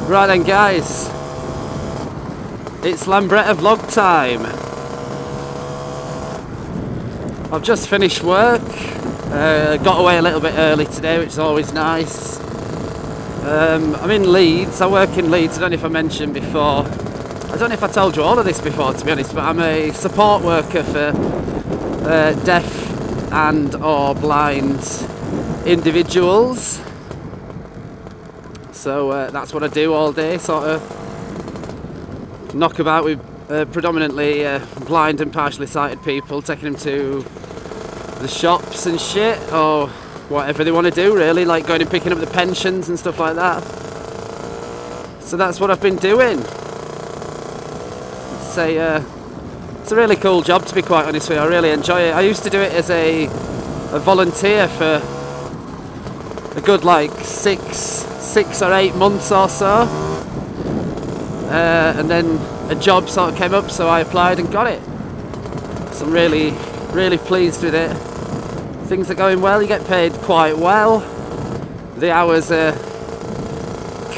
Right then guys, it's Lambretta Vlog Time. I've just finished work, got away a little bit early today, which is always nice. I'm in Leeds, I work in Leeds. I don't know if I mentioned before, I don't know if I told you all of this before to be honest, but I'm a support worker for deaf and or blind individuals. So that's what I do all day, sort of knock about with predominantly blind and partially sighted people, taking them to the shops and shit, or whatever they want to do really, like going and picking up the pensions and stuff like that. So that's what I've been doing. It's a really cool job, to be quite honest with you. I really enjoy it. I used to do it as a volunteer for a good like six or 8 months or so, and then a job sort of came up, so I applied and got it. So I'm really pleased with it. Things are going well, you get paid quite well, the hours are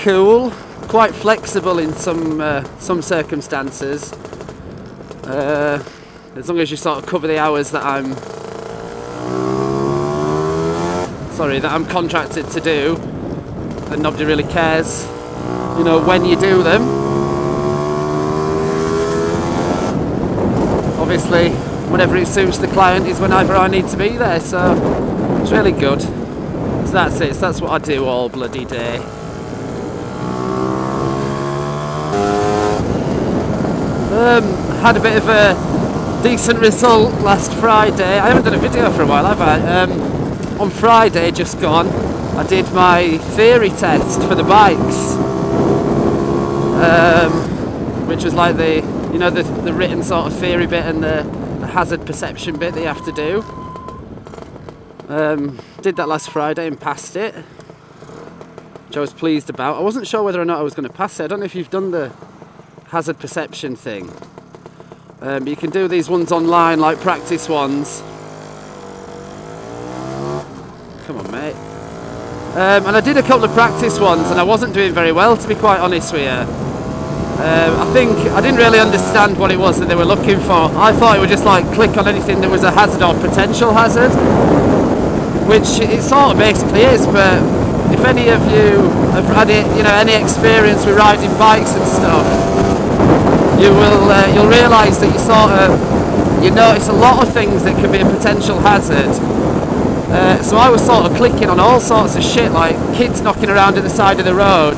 cool, quite flexible in some circumstances, as long as you sort of cover the hours that I'm contracted to do, and nobody really cares, you know, when you do them. Obviously, whenever it suits the client is whenever I need to be there, so it's really good. So that's it, so that's what I do all bloody day. Had a bit of a decent result last Friday. I haven't done a video for a while, have I? On Friday, just gone, I did my theory test for the bikes, which was like the written sort of theory bit and the hazard perception bit that you have to do. Did that last Friday and passed it, which I was pleased about. I wasn't sure whether or not I was going to pass it. I don't know if you've done the hazard perception thing. You can do these ones online, like practice ones. Come on, mate. And I did a couple of practice ones and I wasn't doing very well, to be quite honest with you. I think I didn't really understand what it was that they were looking for. I thought it would just like click on anything that was a hazard or potential hazard, which it sort of basically is. But if any of you have had it, you know, any experience with riding bikes and stuff, you'll realise that you notice a lot of things that can be a potential hazard. So I was sort of clicking on all sorts of shit, like kids knocking around at the side of the road,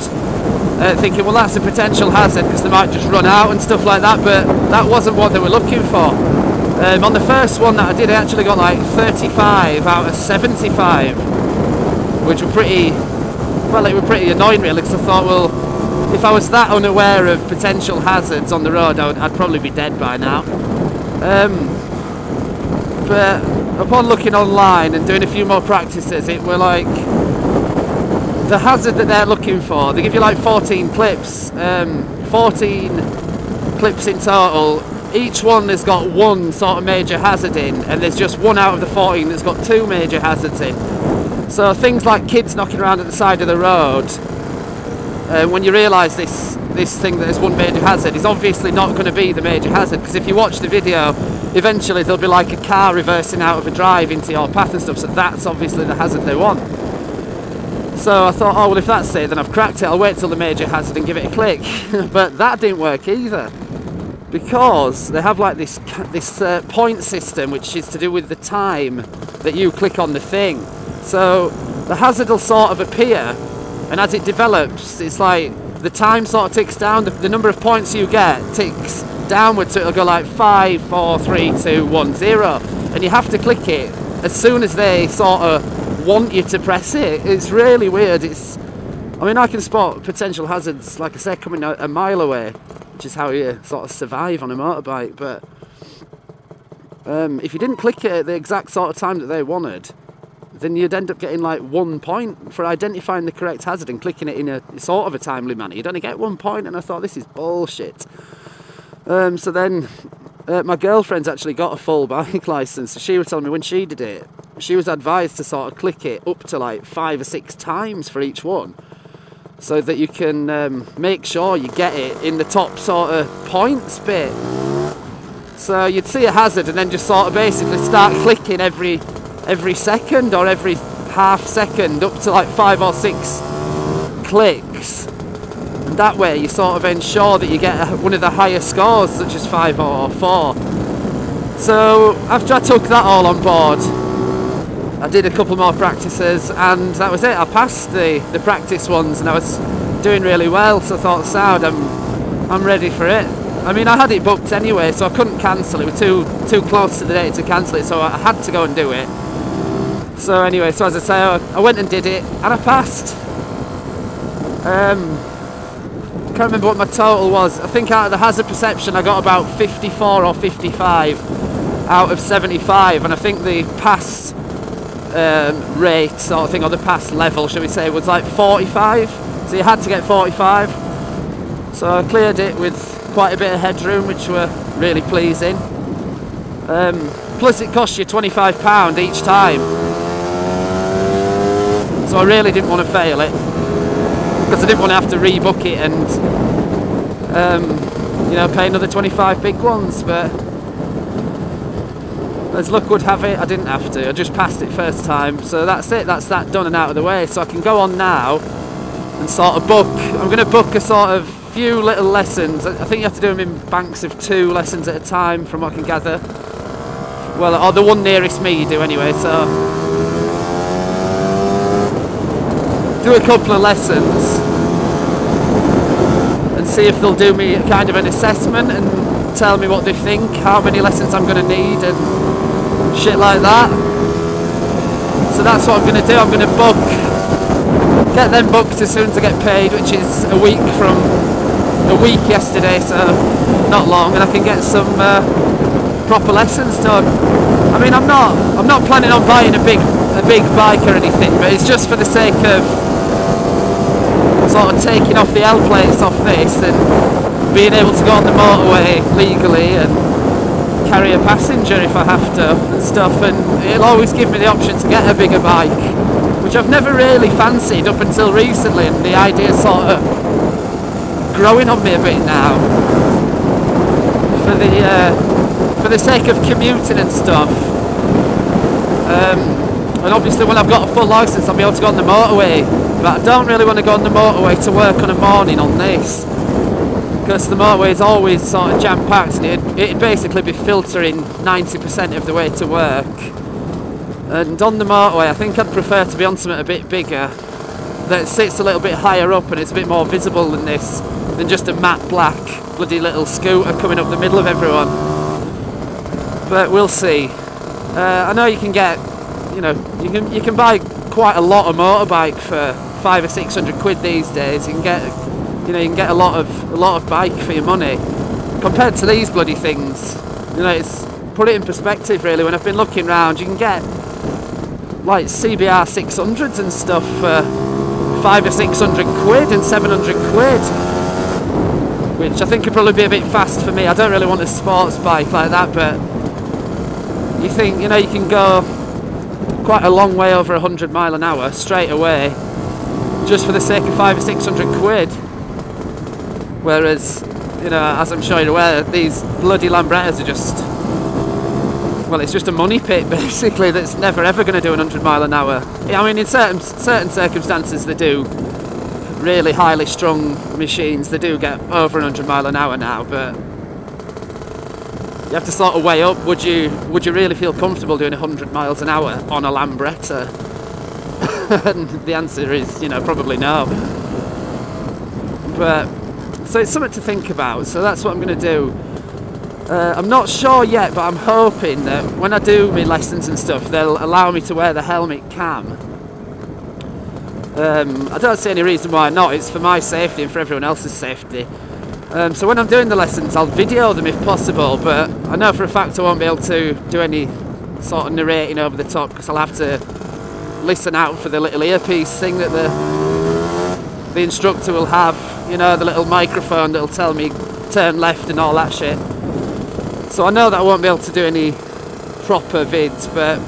thinking, well, that's a potential hazard because they might just run out and stuff like that, but that wasn't what they were looking for. On the first one that I did, I actually got like 35 out of 75, which were pretty annoying really, because I thought, well, if I was that unaware of potential hazards on the road, I'd probably be dead by now. But upon looking online and doing a few more practices, it were like the hazard that they're looking for. They give you like 14 clips, 14 clips in total. Each one has got one sort of major hazard in, and there's just one out of the 14 that's got 2 major hazards in. So things like kids knocking around at the side of the road, when you realise this thing that is one major hazard is obviously not going to be the major hazard, because if you watch the video, eventually there'll be like a car reversing out of a drive into your path and stuff, so that's obviously the hazard they want. So I thought, oh well, if that's it, then I've cracked it, I'll wait till the major hazard and give it a click. But that didn't work either, because they have like this point system, which is to do with the time that you click on the thing. So the hazard will sort of appear, and as it develops, it's like the time sort of ticks down, the number of points you get ticks downwards, so it'll go like 5, 4, 3, 2, 1, 0, and you have to click it as soon as they sort of want you to press it. It's really weird. I mean, I can spot potential hazards, like I said, coming a mile away, which is how you sort of survive on a motorbike, but if you didn't click it at the exact sort of time that they wanted, then you'd end up getting like 1 point for identifying the correct hazard and clicking it in a sort of a timely manner. You'd only get 1 point, and I thought, this is bullshit. So then my girlfriend's actually got a full bike licence, so she was telling me when she did it, she was advised to sort of click it up to like 5 or 6 times for each one. so that you can make sure you get it in the top sort of points bit. So you'd see a hazard and then just sort of basically start clicking every second or every half second up to like 5 or 6 clicks, and that way you sort of ensure that you get one of the higher scores, such as 5 or 4. So after I took that all on board, I did a couple more practices and that was it. I passed the practice ones and I was doing really well, so I thought, sound, I'm ready for it. I mean, I had it booked anyway, so I couldn't cancel. It was too close to the date to cancel it, so I had to go and do it. So anyway, so as I say, I went and did it and I passed. Can't remember what my total was. I think out of the hazard perception I got about 54 or 55 out of 75, and I think the pass rate sort of thing, or the pass level, shall we say, was like 45. So you had to get 45. So I cleared it with quite a bit of headroom, which were really pleasing. Plus it cost you £25 each time. So I really didn't want to fail it, because I didn't want to have to rebook it and you know, pay another 25 big ones. But as luck would have it, I didn't have to. I just passed it first time, so that's it. That's that done and out of the way. So I can go on now and sort of book. I'm going to book a sort of few little lessons. I think you have to do them in banks of 2 lessons at a time, from what I can gather. Well, or the one nearest me you do anyway. So do a couple of lessons and see if they'll do me kind of an assessment and tell me what they think, how many lessons I'm going to need and shit like that. So that's what I'm going to do. I'm going to get them booked as soon as I get paid, which is a week yesterday, so not long, and I can get some proper lessons done. I mean, I'm not planning on buying a big bike or anything, but it's just for the sake of sort of taking off the L plates off this and being able to go on the motorway legally and carry a passenger if I have to and stuff. And it'll always give me the option to get a bigger bike, which I've never really fancied up until recently, and the idea sort of growing on me a bit now for the sake of commuting and stuff. And obviously when I've got a full licence I'll be able to go on the motorway, but I don't really want to go on the motorway to work on a morning on this, because the motorway is always sort of jam-packed and it'd basically be filtering 90% of the way to work. And on the motorway I think I'd prefer to be on something a bit bigger that sits a little bit higher up and it's a bit more visible than this, than just a matte black bloody little scooter coming up the middle of everyone. But we'll see. I know you can get, you know, you can buy quite a lot of motorbike for 500 or 600 quid these days. You can get, you know, you can get a lot of bike for your money compared to these bloody things. You know, it's, put it in perspective really. When I've been looking around, you can get like CBR 600s and stuff for 500 or 600 quid and 700 quid, which I think could probably be a bit fast for me. I don't really want a sports bike like that, but you think, you know, you can go quite a long way over 100 mile an hour straight away just for the sake of 500 or 600 quid. Whereas, you know, as I'm sure you're aware, these bloody Lambrettas are just, well, it's just a money pit basically that's never ever going to do 100 mile an hour. I mean, in certain circumstances they do. Really highly strung machines, they do get over 100 mile an hour now, but you have to sort of weigh up, would you really feel comfortable doing 100 miles an hour on a Lambretta? And the answer is, you know, probably no. But so it's something to think about, so that's what I'm going to do. I'm not sure yet, but I'm hoping that when I do my lessons and stuff, they'll allow me to wear the helmet cam. I don't see any reason why not. It's for my safety and for everyone else's safety. So when I'm doing the lessons, I'll video them if possible, but I know for a fact I won't be able to do any sort of narrating over the top, because I'll have to listen out for the little earpiece thing that the instructor will have, you know, the little microphone that'll tell me turn left and all that shit. So I know that I won't be able to do any proper vids, but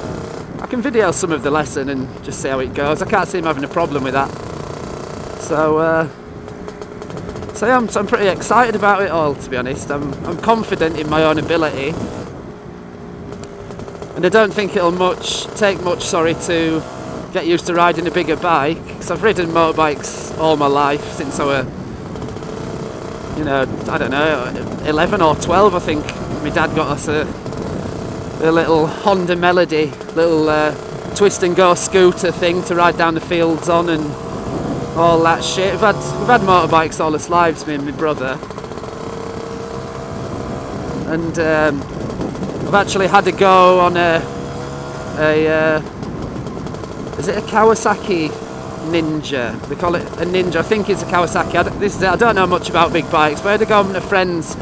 I can video some of the lesson and just see how it goes. I can't see him having a problem with that. So yeah, I'm pretty excited about it all, to be honest. I'm confident in my own ability, and I don't think it'll take much to get used to riding a bigger bike, because I've ridden motorbikes all my life since I were, you know, I don't know, 11 or 12. I think my dad got us a little Honda Melody, little twist and go scooter thing to ride down the fields on and all that shit. We've had motorbikes all our lives, me and my brother, and I've actually had a go on a is it a Kawasaki Ninja? They call it a Ninja. I think it's a Kawasaki. I don't know much about big bikes, but I had to go on a friend's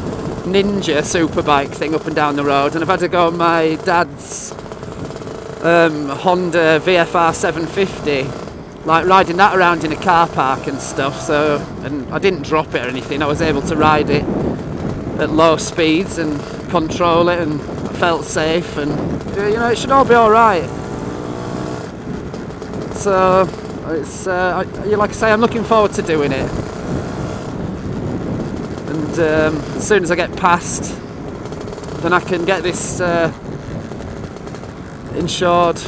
Ninja superbike thing up and down the road, and I've had to go on my dad's Honda VFR 750, like riding that around in a car park and stuff. So, and I didn't drop it or anything. I was able to ride it at low speeds and control it, and I felt safe, and you know, it should all be all right. So it's like I say, I'm looking forward to doing it, and as soon as I get past, then I can get this insured.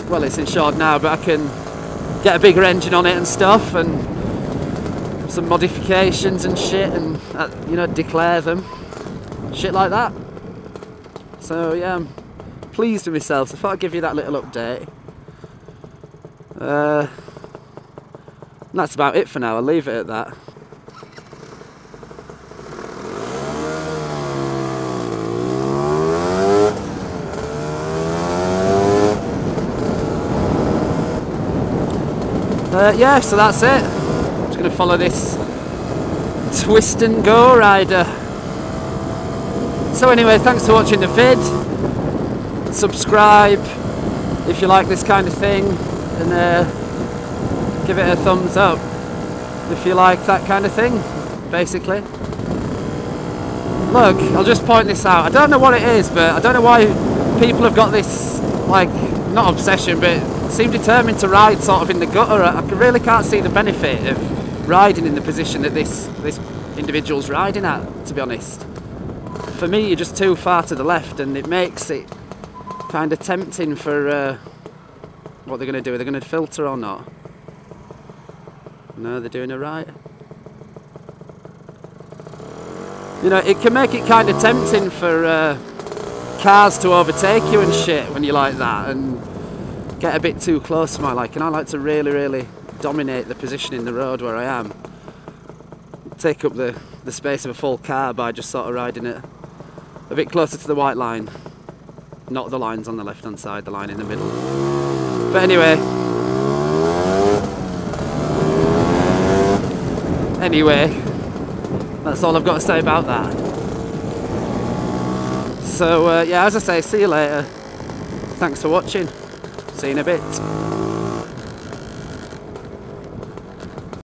Well, it's insured now, but I can get a bigger engine on it and stuff, and some modifications and shit, and you know, declare them, shit like that. So yeah, I'm pleased with myself. So I thought I'd give you that little update. That's about it for now. I'll leave it at that. Yeah, so that's it. I'm just going to follow this twist and go rider. So anyway, thanks for watching the vid. Subscribe if you like this kind of thing, and give it a thumbs up if you like that kind of thing, basically. Look, I'll just point this out. I don't know what it is, but I don't know why people have got this, like, not obsession, but seem determined to ride sort of in the gutter. I really can't see the benefit of riding in the position that this individual's riding at, to be honest. For me, you're just too far to the left, and it makes it kind of tempting for what they're going to do. Are they going to filter or not? No, they're doing it right. You know, it can make it kind of tempting for cars to overtake you and shit when you like that, and get a bit too close to my liking. I like to really, really dominate the position in the road where I am. Take up the space of a full car by just sort of riding it a bit closer to the white line. Not the lines on the left hand side, the line in the middle. But anyway, that's all I've got to say about that. So yeah, as I say, see you later. Thanks for watching. See you in a bit.